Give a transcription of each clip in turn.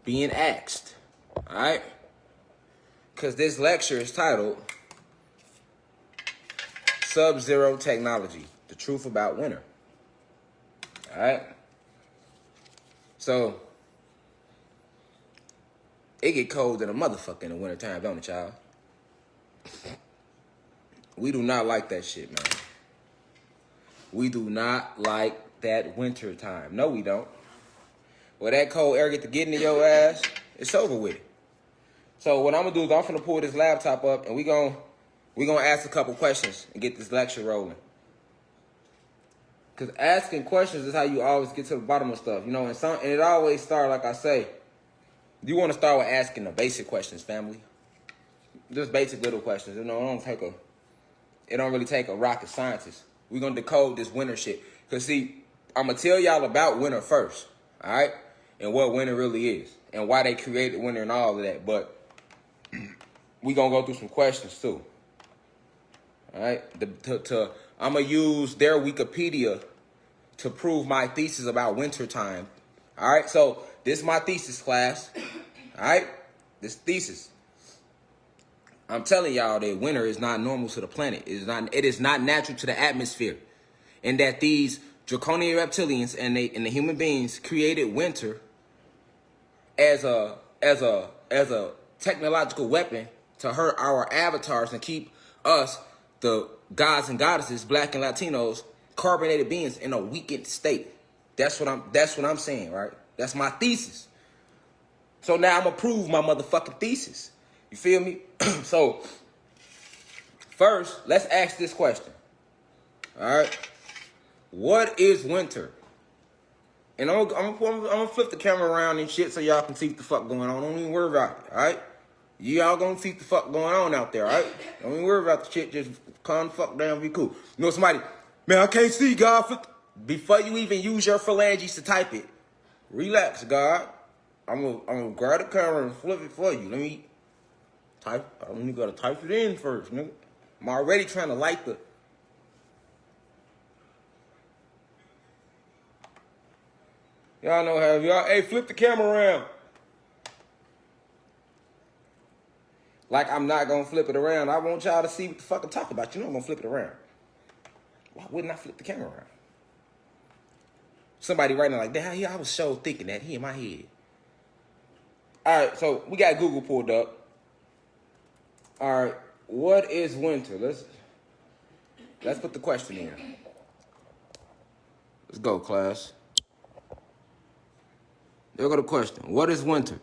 being asked. All right? Because this lecture is titled Sub-Zero Technology, the Truth About Winter. All right? So, it get cold in a motherfucker in the wintertime, don't it, y'all? We do not like that shit, man. We do not like that winter time. No, we don't. When that cold air get to getting in your ass, it's over with. So what I'm gonna do is I'm gonna pull this laptop up and we gonna ask a couple questions and get this lecture rolling. Cause asking questions is how you always get to the bottom of stuff, you know. And it always starts, like I say, you want to start with asking the basic questions, family. Just basic little questions. You know, it don't really take a rocket scientist. We're gonna decode this winter shit. Cause see, I'm gonna tell y'all about winter first, all right, and what winter really is, and why they created winter and all of that. But we gonna go through some questions too. All right, I'm gonna use their Wikipedia to prove my thesis about winter time. All right, so this is my thesis, class. All right, this thesis. I'm telling y'all that winter is not normal to the planet. It is not natural to the atmosphere, and that these draconian reptilians and the human beings created winter as a technological weapon to hurt our avatars and keep us, the gods and goddesses, black and Latinos, carbonated beings, in a weakened state. That's what I'm saying, right? That's my thesis. So now I'm gonna prove my motherfucking thesis. You feel me? So first, let's ask this question. All right, what is winter? And I'm gonna flip the camera around and shit so y'all can see what the fuck going on. Don't even worry about it, all right? Y'all gonna see what the fuck going on out there, all right? Don't even worry about the shit. Just calm the fuck down, be cool. You know somebody, man, I can't see, God. Before you even use your phalanges to type it, relax, God. I'm gonna grab the camera and flip it for you. Let me type. I don't even gotta type it in first, nigga. I'm already trying to light the. Y'all know how y'all. Hey, flip the camera around. Like I'm not gonna flip it around. I want y'all to see what the fuck I'm talking about. You know I'm gonna flip it around. Why wouldn't I flip the camera around? Somebody right now like, damn, I was so thinking that he in my head. All right, so we got Google pulled up. All right, what is winter? Let's put the question in. Let's go, class. There go the question. What is winter?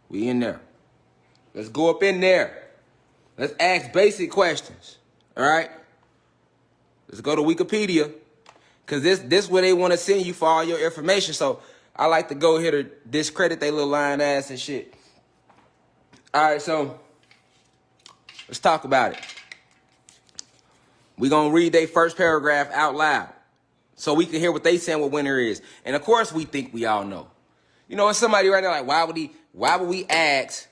We in there. Let's go up in there. Let's ask basic questions. All right? Let's go to Wikipedia. Because this is where they want to send you for all your information. So I like to go here to discredit they little lying ass and shit. All right, so let's talk about it. We're going to read their first paragraph out loud so we can hear what they saying what winter is. And of course we think we all know. You know, it's somebody right now like, why would he ask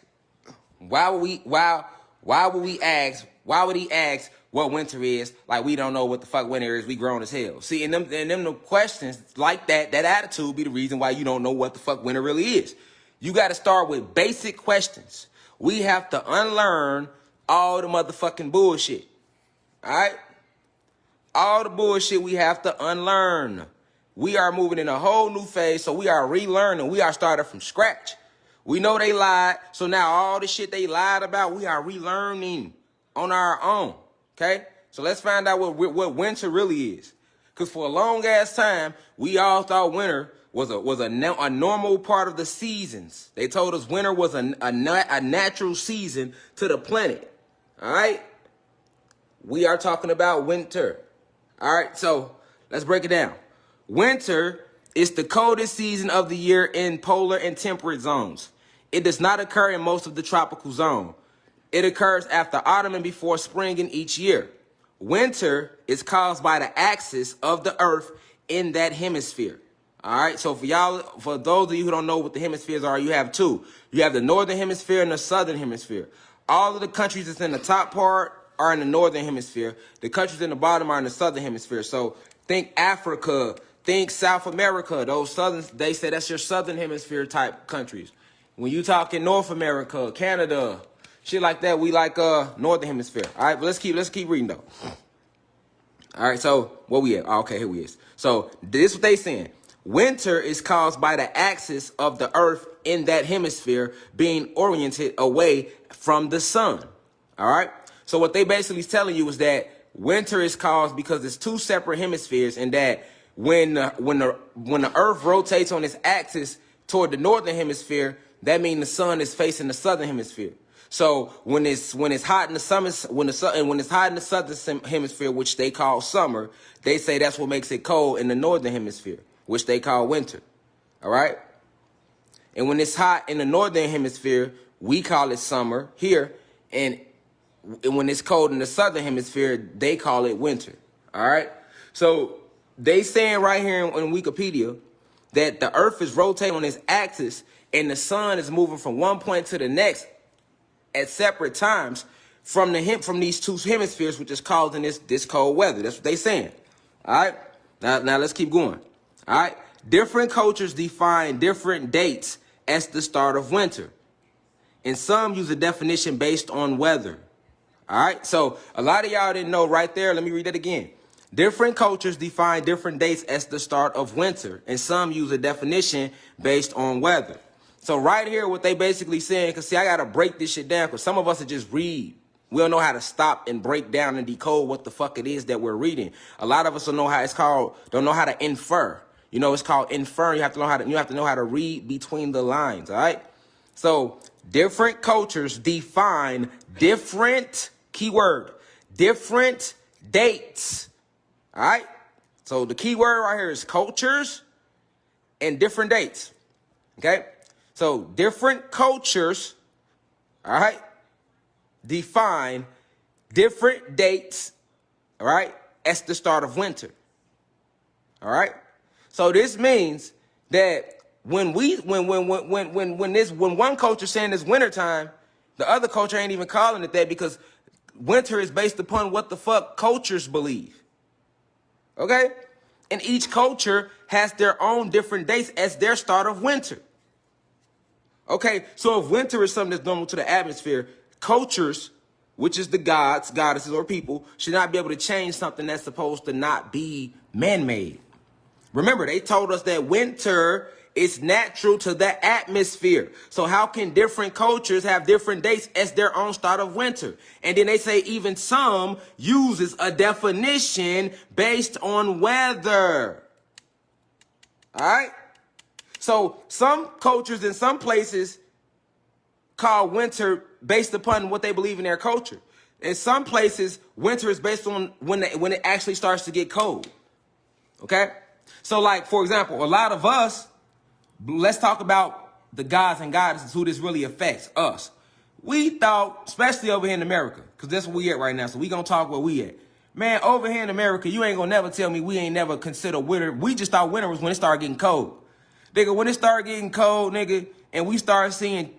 what winter is? Like we don't know what the fuck winter is. We grown as hell. See, and them the questions like that attitude be the reason why you don't know what the fuck winter really is. You got to start with basic questions. We have to unlearn all the motherfucking bullshit. All right? All the bullshit we have to unlearn. We are moving in a whole new phase, so we are relearning. We are starting from scratch. We know they lied, so now all the shit they lied about, we are relearning on our own, okay? So let's find out what winter really is. Because for a long-ass time, we all thought winter was a normal part of the seasons. They told us winter was a natural season to the planet, all right? We are talking about winter, all right? So let's break it down. Winter is the coldest season of the year in polar and temperate zones. It does not occur in most of the tropical zone. It occurs after autumn and before spring in each year. Winter is caused by the axis of the earth in that hemisphere. All right, so for those of you who don't know what the hemispheres are, you have two. You have the northern hemisphere and the southern hemisphere. All of the countries that's in the top part are in the northern hemisphere. The countries in the bottom are in the southern hemisphere. So think Africa, think South America, those southern, they say that's your southern hemisphere type countries. When you talk in North America, Canada, shit like that, we like northern hemisphere. All right, but let's keep reading though. All right, so where we at? Oh, okay, here we is. So this is what they saying. Winter is caused by the axis of the earth in that hemisphere being oriented away from the sun. All right. So what they basically is telling you is that winter is caused because it's two separate hemispheres, and that when the earth rotates on its axis toward the northern hemisphere, that means the sun is facing the southern hemisphere. So when it's hot in the summer, when it's hot in the southern hemisphere, which they call summer, they say that's what makes it cold in the northern hemisphere, which they call winter. All right. And when it's hot in the northern hemisphere, we call it summer here, and when it's cold in the southern hemisphere, they call it winter. All right. So they saying right here in Wikipedia that the earth is rotating on its axis and the sun is moving from one point to the next at separate times from these two hemispheres, which is causing this cold weather. That's what they saying. All right. Now let's keep going. All right. Different cultures define different dates as the start of winter, and some use a definition based on weather. All right. So a lot of y'all didn't know right there. Let me read that again. Different cultures define different dates as the start of winter, and some use a definition based on weather. So right here, what they basically saying, because see, I got to break this shit down because some of us are just read. We don't know how to stop and break down and decode what the fuck it is that we're reading. A lot of us don't know how it's called, don't know how to infer. You know, it's called infer. You have to know how to read between the lines. All right. So different cultures define different, keyword, different dates. All right. So the key word right here is cultures and different dates. Okay. So different cultures, all right, define different dates, all right, as the start of winter. All right. So this means that when one culture saying it's wintertime, the other culture ain't even calling it that, because winter is based upon what the fuck cultures believe. Okay? And each culture has their own different dates as their start of winter. Okay, so if winter is something that's normal to the atmosphere, cultures, which is the gods, goddesses, or people, should not be able to change something that's supposed to not be man-made. Remember, they told us that winter is natural to the atmosphere. So how can different cultures have different dates as their own start of winter? And then they say even some uses a definition based on weather. All right? So some cultures in some places call winter based upon what they believe in their culture. In some places, winter is based on when it actually starts to get cold. Okay? So like, for example, a lot of us, let's talk about the gods and goddesses, who this really affects, us. We thought, especially over here in America, because that's where we at right now, so we gonna talk where we at. Man, over here in America, you ain't gonna never tell me we ain't never consider winter. We just thought winter was when it started getting cold. Nigga, when it started getting cold, nigga, and we started seeing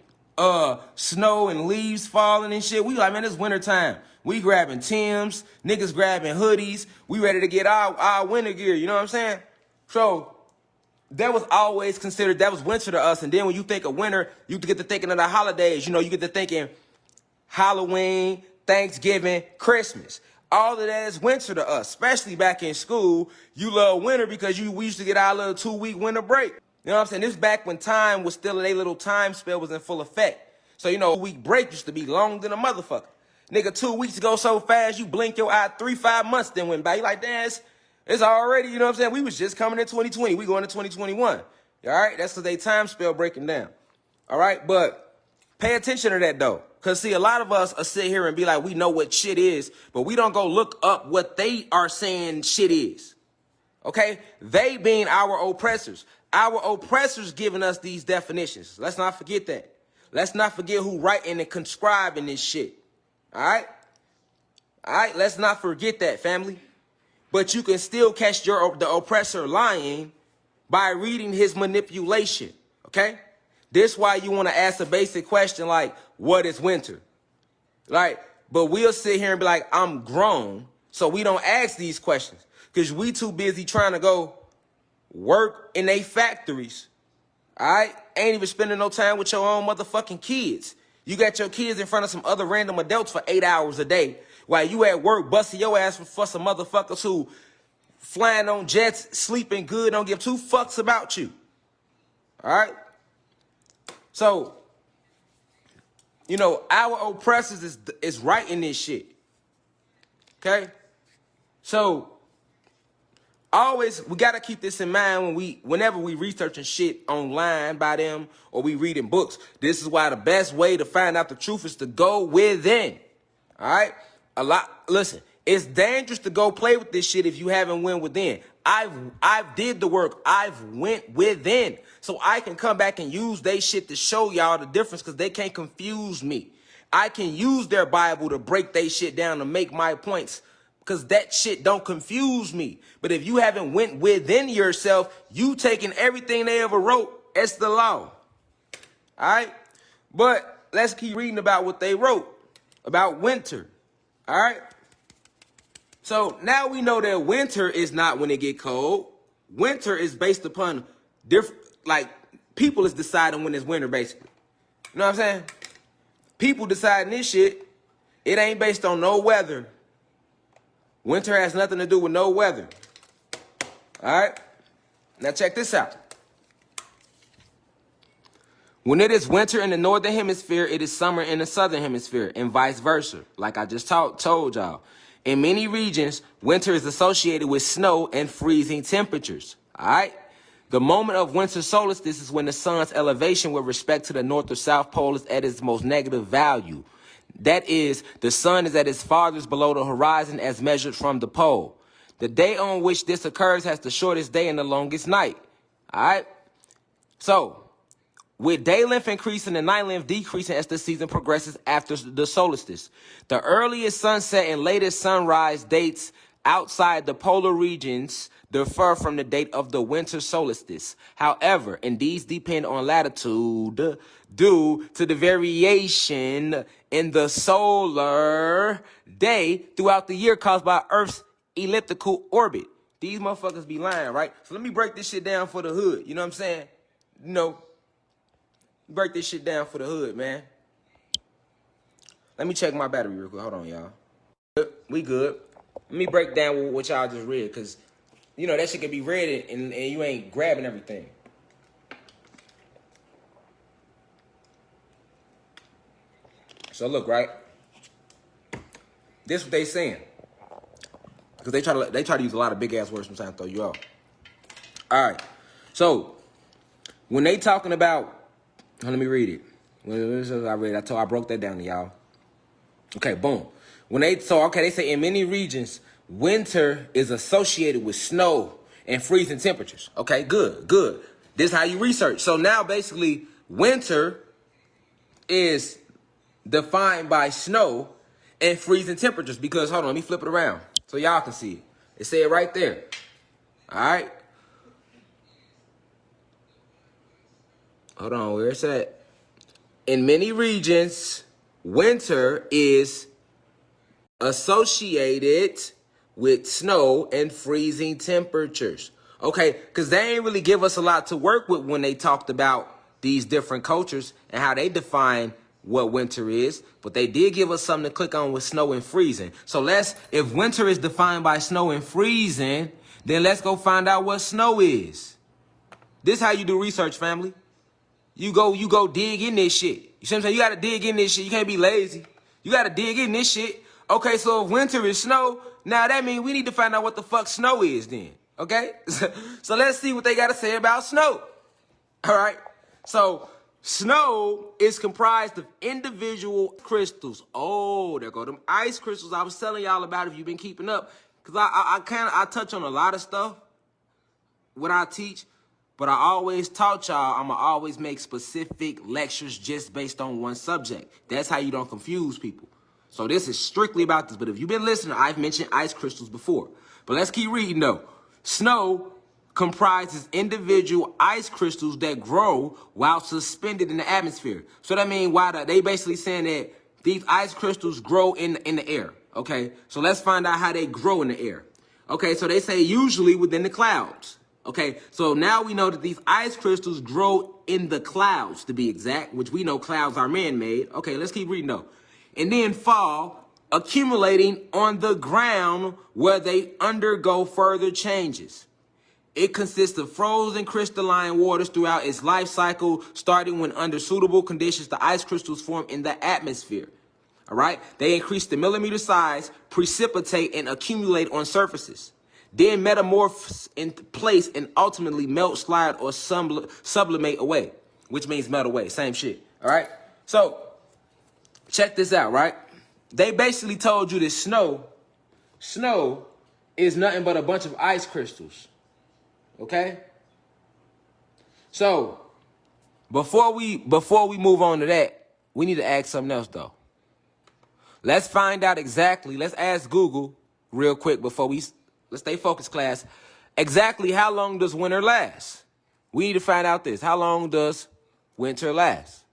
snow and leaves falling and shit, we like, man, it's winter time. We grabbing Timbs, niggas grabbing hoodies. We ready to get our winter gear, you know what I'm saying? So that was always considered, that was winter to us. And then when you think of winter, you get to thinking of the holidays. You know, you get to thinking Halloween, Thanksgiving, Christmas. All of that is winter to us, especially back in school. You love winter because we used to get our little 2-week winter break. You know what I'm saying? This back when time was still, a little time spell was in full effect. So, you know, a week break used to be longer than a motherfucker. Nigga, 2 weeks go so fast, you blink your eye, 3-5 months then went by. You like, damn, it's already, you know what I'm saying? We was just coming in 2020. We going to 2021. All right? That's because they time spell breaking down. All right? But pay attention to that, though. Because, see, a lot of us are sit here and be like, we know what shit is, but we don't go look up what they are saying shit is. Okay? They being our oppressors. Our oppressors giving us these definitions. Let's not forget that. Let's not forget who writing and conscribing this shit. All right? All right? Let's not forget that, family. But you can still catch the oppressor lying by reading his manipulation. Okay? This is why you want to ask a basic question like, what is winter? Like, but we'll sit here and be like, I'm grown. So we don't ask these questions because we too busy trying to go work in they factories, all right? Ain't even spending no time with your own motherfucking kids. You got your kids in front of some other random adults for 8 hours a day while you at work busting your ass for some motherfuckers who flying on jets, sleeping good, don't give two fucks about you. All right? So, you know, our oppressors is writing this shit. Okay? So, always, we got to keep this in mind whenever we researching shit online by them or we reading books. This is why the best way to find out the truth is to go within. All right? Listen, it's dangerous to go play with this shit if you haven't went within. I've did the work. I've went within. So I can come back and use they shit to show y'all the difference because they can't confuse me. I can use their Bible to break they shit down to make my points because that shit don't confuse me. But if you haven't went within yourself, you taking everything they ever wrote, it's the law. All right? But let's keep reading about what they wrote about winter. All right? So now we know that winter is not when it get cold. Winter is based upon different, like, people is deciding when it's winter, basically. You know what I'm saying? People deciding this shit. It ain't based on no weather. Winter has nothing to do with no weather. All right? Now check this out. When it is winter in the northern hemisphere, it is summer in the southern hemisphere, and vice versa, like I just told y'all. In many regions, winter is associated with snow and freezing temperatures. All right? The moment of winter solstice is when the sun's elevation with respect to the north or south pole is at its most negative value. That is, the sun is at its farthest below the horizon as measured from the pole. The day on which this occurs has the shortest day and the longest night. All right? So, with day length increasing and night length decreasing as the season progresses after the solstice. The earliest sunset and latest sunrise dates outside the polar regions differ from the date of the winter solstice. However, and these depend on latitude due to the variation in the solar day throughout the year caused by Earth's elliptical orbit. These motherfuckers be lying, right? So let me break this shit down for the hood. You know what I'm saying? You know, break this shit down for the hood, man. Let me check my battery real quick. Hold on, y'all. We good. Let me break down what y'all just read, because, you know, that shit can be read and you ain't grabbing everything. So look, right? This is what they saying. Because they try to use a lot of big ass words sometimes to throw you off. All right. So when they talking about, let me read it. I broke that down to y'all. Okay, boom. They say in many regions, winter is associated with snow and freezing temperatures. Okay, good. This is how you research. So now basically winter is defined by snow and freezing temperatures because, hold on, let me flip it around so y'all can see it. It said right there. All right. Hold on, where it's at? In many regions, winter is associated with snow and freezing temperatures. Okay, because they ain't really give us a lot to work with when they talked about these different cultures and how they define what winter is. But they did give us something to click on with snow and freezing. So if winter is defined by snow and freezing, then let's go find out what snow is. This is how you do research, family. You go dig in this shit. You see what I'm saying? You got to dig in this shit. You can't be lazy. You got to dig in this shit. Okay, so if winter is snow, now that means we need to find out what the fuck snow is then. Okay? So let's see what they got to say about snow. All right? So snow is comprised of individual crystals. Oh, there go them ice crystals I was telling y'all about if you've been keeping up. Because I touch on a lot of stuff when I teach. But I always taught y'all I'm going to always make specific lectures just based on one subject. That's how you don't confuse people. So this is strictly about this. But if you've been listening, I've mentioned ice crystals before. But let's keep reading, though. Snow comprises individual ice crystals that grow while suspended in the atmosphere. So that means they basically saying that these ice crystals grow in the air. Okay, so let's find out how they grow in the air. Okay, so they say usually within the clouds. Okay, so now we know that these ice crystals grow in the clouds, to be exact, which we know clouds are man-made. Okay, let's keep reading though. And then fall, accumulating on the ground where they undergo further changes. It consists of frozen crystalline waters throughout its life cycle, starting when under suitable conditions the ice crystals form in the atmosphere. All right? They increase to millimeter size, precipitate, and accumulate on surfaces. Then metamorphose in place and ultimately melt, slide, or sublimate away, which means melt away. Same shit. All right? So, check this out, right? They basically told you that snow is nothing but a bunch of ice crystals. Okay? So, before we move on to that, we need to ask something else though. Let's find out exactly, let's ask Google real quick before let's stay focused, class. Exactly how long does winter last? We need to find out this. How long does winter last?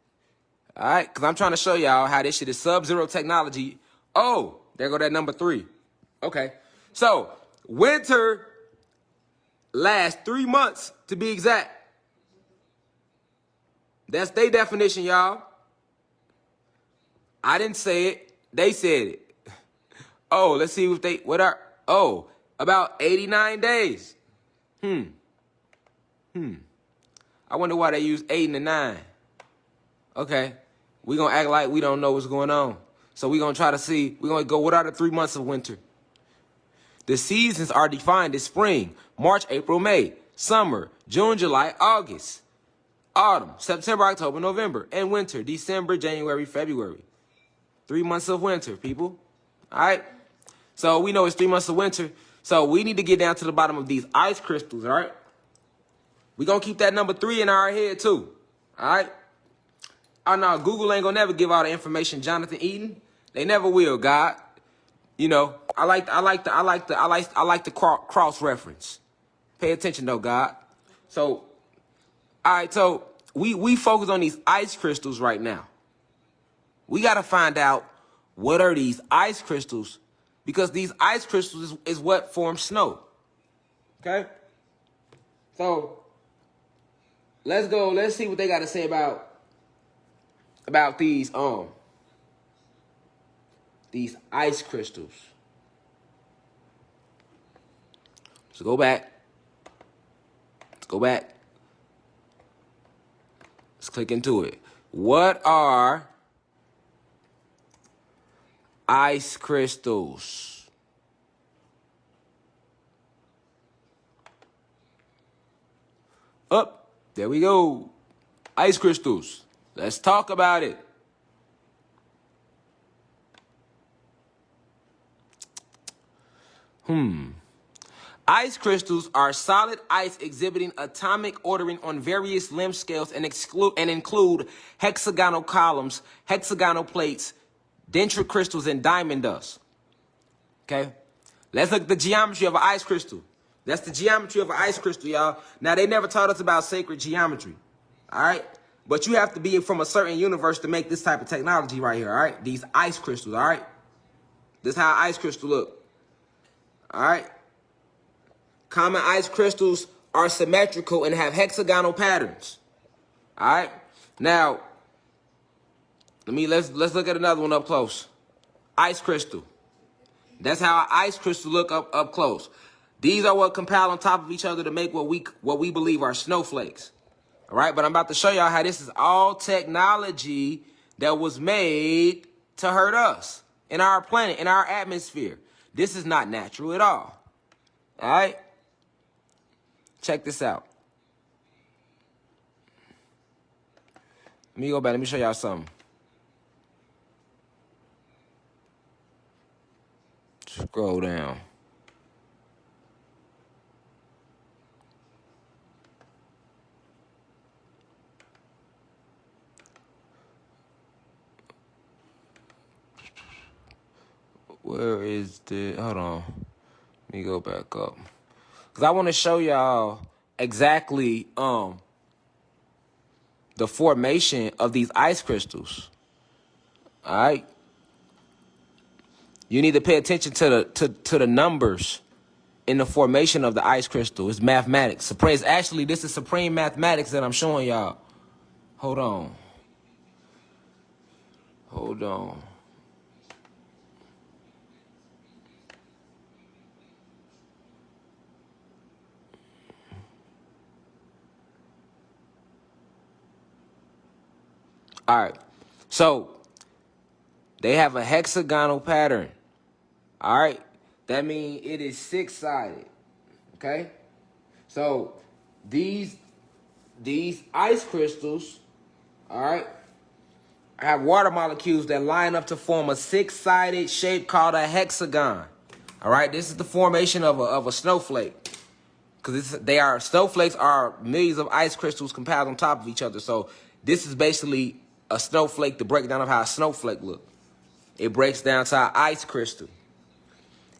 All right, because I'm trying to show y'all how this shit is sub-zero technology. Oh, there go that number 3. Okay, so winter lasts 3 months to be exact. That's their definition, y'all. I didn't say it. They said it. Oh, let's see if about 89 days. I wonder why they use 8 and the 9. Okay, we're going to act like we don't know what's going on. So we're going to try to see, we're going to go, what are the 3 months of winter? The seasons are defined as spring, March, April, May, summer, June, July, August, autumn, September, October, November, and winter, December, January, February. 3 months of winter, people. All right? So we know it's 3 months of winter. So we need to get down to the bottom of these ice crystals, all right? We're going to keep that number 3 in our head, too. All right? Oh, no, Google ain't going to never give all the information Jonathan Eden. They never will, God. You know, I like the cross reference. Pay attention though, God. So, all right, so we focus on these ice crystals right now. We got to find out what are these ice crystals, because these ice crystals is what forms snow. Okay? So, let's go. Let's see what they got to say about these ice crystals. Let's go back. Let's click into it. What are ice crystals? Up. There we go. Ice crystals. Let's talk about it. Ice crystals are solid ice exhibiting atomic ordering on various limb scales and include hexagonal columns, hexagonal plates, dendritic crystals, and diamond dust. Okay? Let's look at the geometry of an ice crystal. That's the geometry of an ice crystal, y'all. Now, they never taught us about sacred geometry. All right? But you have to be from a certain universe to make this type of technology right here, all right? These ice crystals, all right? This is how an ice crystal look. All right? Common ice crystals are symmetrical and have hexagonal patterns. All right? Now, let's look at another one up close. Ice crystal. That's how an ice crystal look up close. These are what compile on top of each other to make what we believe are snowflakes. All right? But I'm about to show y'all how this is all technology that was made to hurt us in our planet, in our atmosphere. This is not natural at all. All right? Check this out. Let me go back. Let me show y'all something. Scroll down. Where is the... Hold on. Let me go back up. Because I want to show y'all exactly the formation of these ice crystals. All right? You need to pay attention to the numbers in the formation of the ice crystal. It's mathematics. Actually, this is supreme mathematics that I'm showing y'all. Hold on. Hold on. All right. So they have a hexagonal pattern. All right. That means it is six-sided. Okay. So these ice crystals, all right, have water molecules that line up to form a six-sided shape called a hexagon. All right. This is the formation of a snowflake. Because snowflakes are millions of ice crystals compiled on top of each other. So this is basically a snowflake, the breakdown of how a snowflake looks. It breaks down to an ice crystal.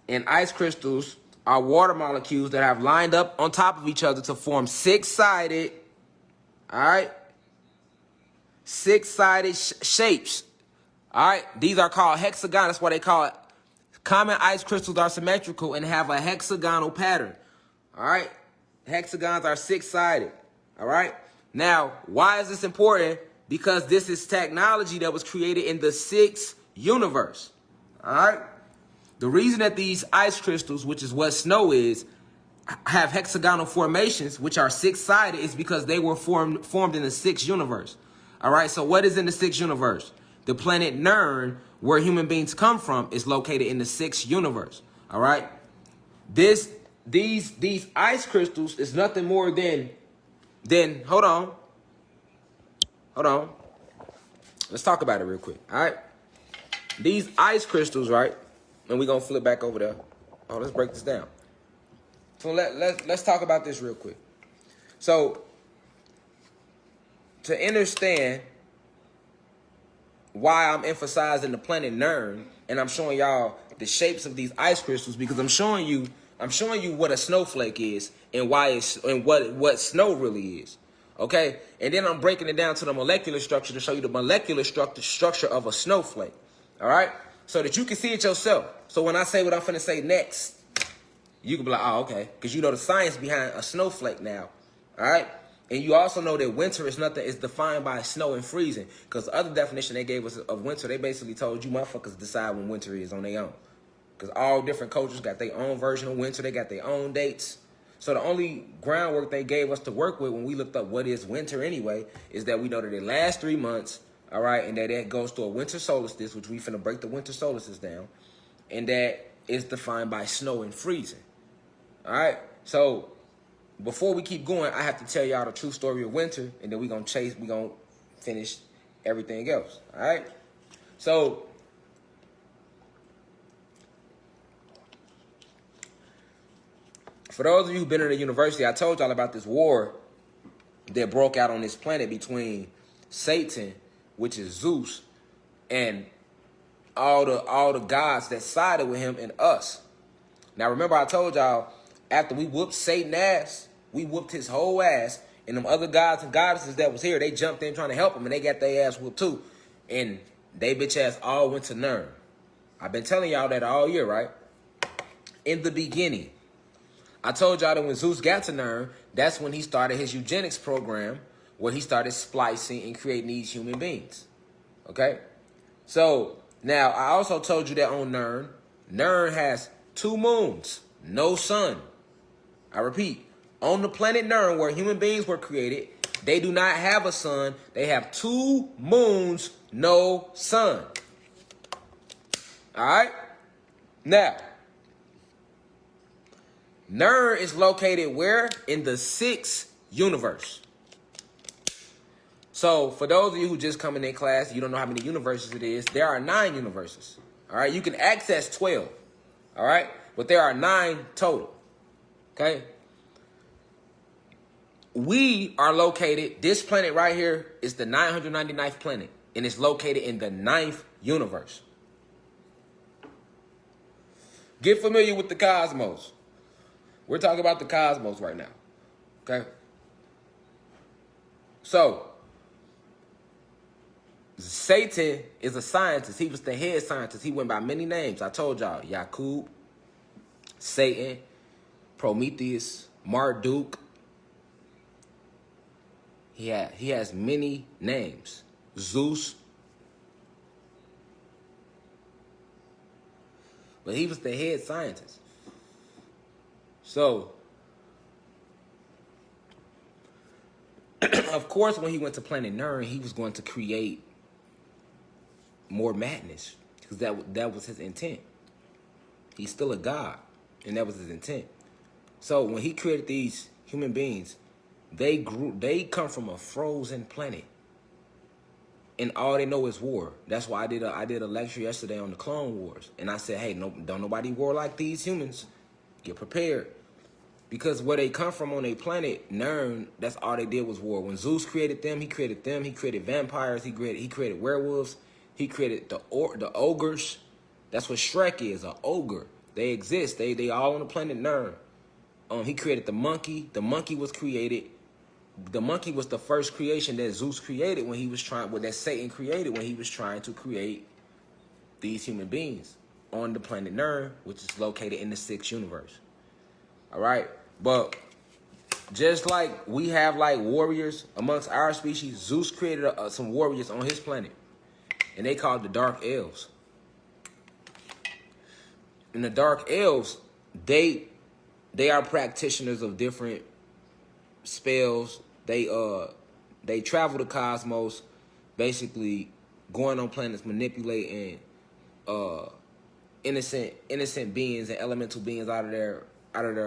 And ice crystals are water molecules that have lined up on top of each other to form six-sided, all right, six-sided shapes. All right, these are called hexagon. That's why they call it. Common ice crystals are symmetrical and have a hexagonal pattern. All right, hexagons are six-sided. All right, now why is this important? Because this is technology that was created in the sixth universe. All right, the reason that these ice crystals, which is what snow is, have hexagonal formations, which are six-sided, is because they were formed in the sixth universe. All right, so what is in the sixth universe? The planet Nern, where human beings come from, is located in the sixth universe. All right, these ice crystals is nothing more than hold on. Let's talk about it real quick. All right, these ice crystals, right? And we're gonna flip back over there. Oh, let's break this down. So let's talk about this real quick. So to understand why I'm emphasizing the planet Nern, and I'm showing y'all the shapes of these ice crystals, because I'm showing you what a snowflake is and what snow really is. Okay? And then I'm breaking it down to the molecular structure to show you the molecular structure of a snowflake. All right? So that you can see it yourself. So when I say what I'm finna say next, you can be like, oh, okay. Because you know the science behind a snowflake now. All right? And you also know that winter is defined by snow and freezing. Because the other definition they gave us of winter, they basically told you motherfuckers decide when winter is on their own. Because all different cultures got their own version of winter. They got their own dates. So the only groundwork they gave us to work with when we looked up what is winter anyway, is that we know that it lasts 3 months, all right, and that it goes to a winter solstice, which we finna break the winter solstice down, and that is defined by snow and freezing. All right, so before we keep going, I have to tell y'all the true story of winter, and then we're gonna finish everything else. All right, so for those of you who've been in the university, I told y'all about this war that broke out on this planet between Satan, which is Zeus, and all the gods that sided with him and us. Now remember, I told y'all, after we whooped Satan's ass, we whooped his whole ass, and them other gods and goddesses that was here, they jumped in trying to help him, and they got their ass whooped too. And they bitch ass all went to Nern. I've been telling y'all that all year, right? In the beginning, I told y'all that when Zeus got to Nern, that's when he started his eugenics program, where he started splicing and creating these human beings. Okay? So, now, I also told you that on Nern has 2 moons, no sun. I repeat, on the planet Nern, where human beings were created, they do not have a sun. They have 2 moons, no sun. All right? Now, Nern is located where? In the 6th universe. So, for those of you who just come in class, you don't know how many universes it is, there are 9 universes. All right? You can access 12. All right? But there are 9 total. Okay? We are located, this planet right here is the 999th planet, and it's located in the 9th universe. Get familiar with the cosmos. We're talking about the cosmos right now. Okay? So, Satan is a scientist. He was the head scientist. He went by many names. I told y'all, Yakub, Satan, Prometheus, Marduk. He has many names. Zeus. But he was the head scientist. So, of course, when he went to Planet Nern, he was going to create more madness because that was his intent. He's still a god, and that was his intent. So when he created these human beings, they come from a frozen planet, and all they know is war. That's why I did a lecture yesterday on the Clone Wars, and I said, hey, don't nobody war like these humans. Get prepared. Because where they come from on a planet, Nern, that's all they did was war. When Zeus created them, he created vampires, he created werewolves, he created the ogres. That's what Shrek is, an ogre. They exist. They all on the planet Nern. He created the monkey. The monkey was created. The monkey was the first creation that Zeus created when he was that Satan created when he was trying to create these human beings on the planet Nern, which is located in the 6th universe. All right, but just like we have like warriors amongst our species, Zeus created some warriors on his planet, and they called the Dark Elves. And the Dark Elves, they are practitioners of different spells. They travel the cosmos, basically going on planets, manipulating innocent beings and elemental beings out of their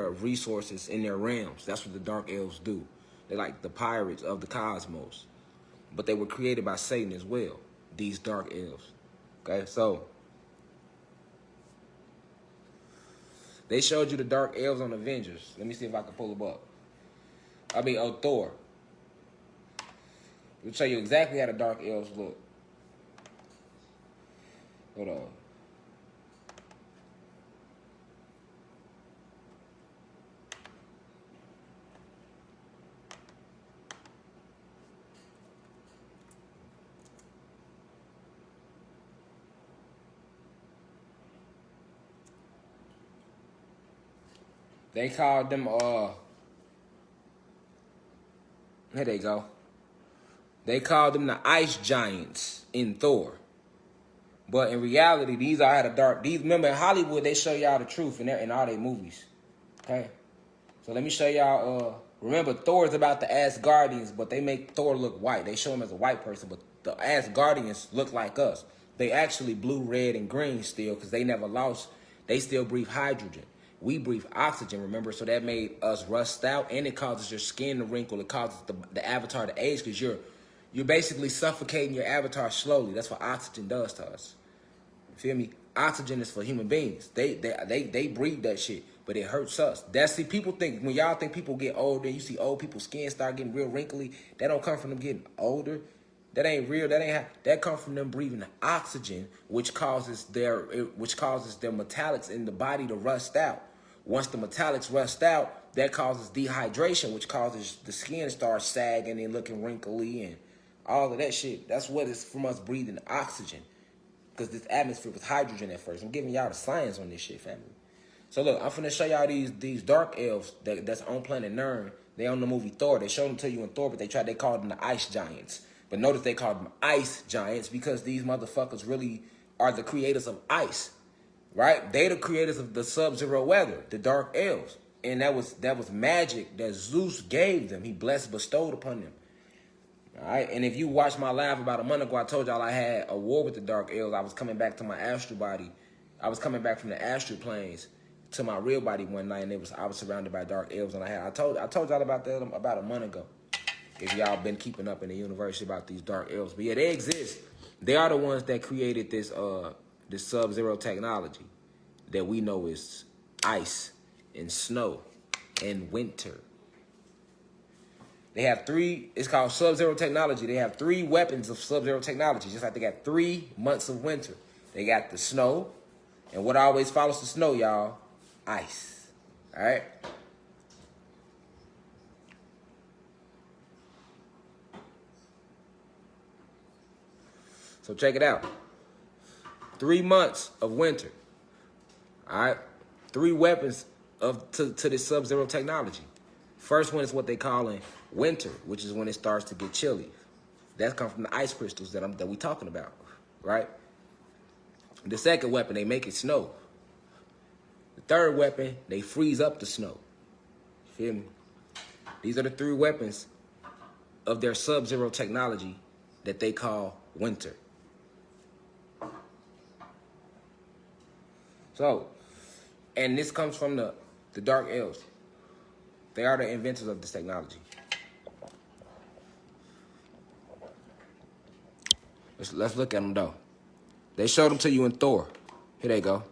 resources in their realms. That's what the Dark Elves do. They're like the pirates of the cosmos. But they were created by Satan as well, these Dark Elves. Okay, so they showed you the Dark Elves on Avengers. Let me see if I can pull them up. Thor. We'll show you exactly how the Dark Elves look. Hold on. They called them, here they go. They called them the ice giants in Thor. But in reality, these are the dark. Remember in Hollywood, they show y'all the truth in all their movies. Okay? So let me show y'all, remember Thor is about the Asgardians, but they make Thor look white. They show him as a white person, but the Asgardians look like us. They actually blue, red, and green still because they never lost. They still breathe hydrogen. We breathe oxygen, remember? So that made us rust out, and it causes your skin to wrinkle. It causes the avatar to age because you're basically suffocating your avatar slowly. That's what oxygen does to us. You feel me? Oxygen is for human beings. They breathe that shit, but it hurts us. People think, when y'all think people get older, you see old people's skin start getting real wrinkly, that don't come from them getting older. That ain't real. That comes from them breathing oxygen, which causes their metallics in the body to rust out. Once the metallics rust out, that causes dehydration, which causes the skin to start sagging and looking wrinkly and all of that shit. That's what it's from us breathing oxygen. Because this atmosphere was hydrogen at first. I'm giving y'all the science on this shit, family. So look, I'm finna show y'all these dark elves that's on planet Nern. They on the movie Thor. They showed them to you in Thor, but they called them the ice giants. But notice they called them ice giants because these motherfuckers really are the creators of ice. Right? They the creators of the sub-zero weather, the Dark Elves. And that was magic that Zeus gave them. He bestowed upon them. All right? And if you watched my live about a month ago, I told y'all I had a war with the Dark Elves. I was coming back to my astral body. I was coming back from the astral planes to my real body one night, and I was surrounded by Dark Elves. And I told y'all about that about a month ago. If y'all been keeping up in the university about these Dark Elves. But yeah, they exist. They are the ones that created this sub-zero technology that we know is ice and snow and winter. They have it's called sub-zero technology. They have 3 weapons of sub-zero technology, just like they got 3 months of winter. They got the snow, and what always follows the snow, y'all? Ice. All right? So check it out. 3 months of winter. All right? 3 weapons to this sub-zero technology. First one is what they call in winter, which is when it starts to get chilly. That comes from the ice crystals that we talking about, right? The second weapon, they make it snow. The third weapon, they freeze up the snow. Feel me? These are the three weapons of their sub-zero technology that they call winter. So, and this comes from the Dark Elves. They are the inventors of this technology. Let's look at them, though. They showed them to you in Thor. Here they go.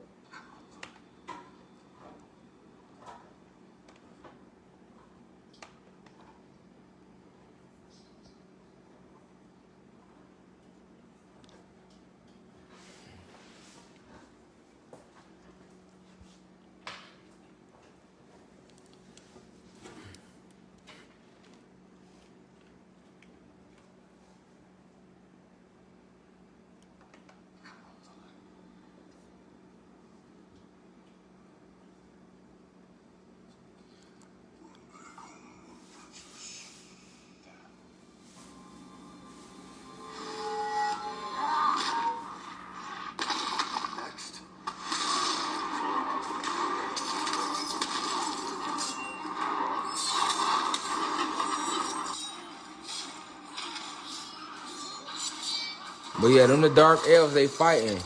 But yeah, them the Dark Elves, they fighting.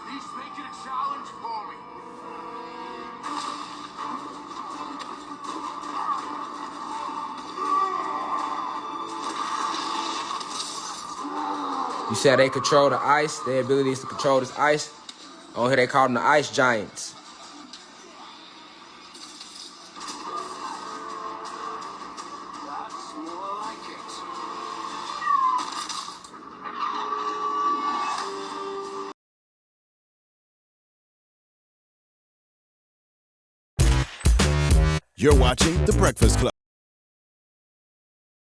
Please make it a challenge for me. You see how they control the ice? Their ability is to control this ice. Oh, here they call them the Ice Giants. That's more like it. You're watching The Breakfast Club.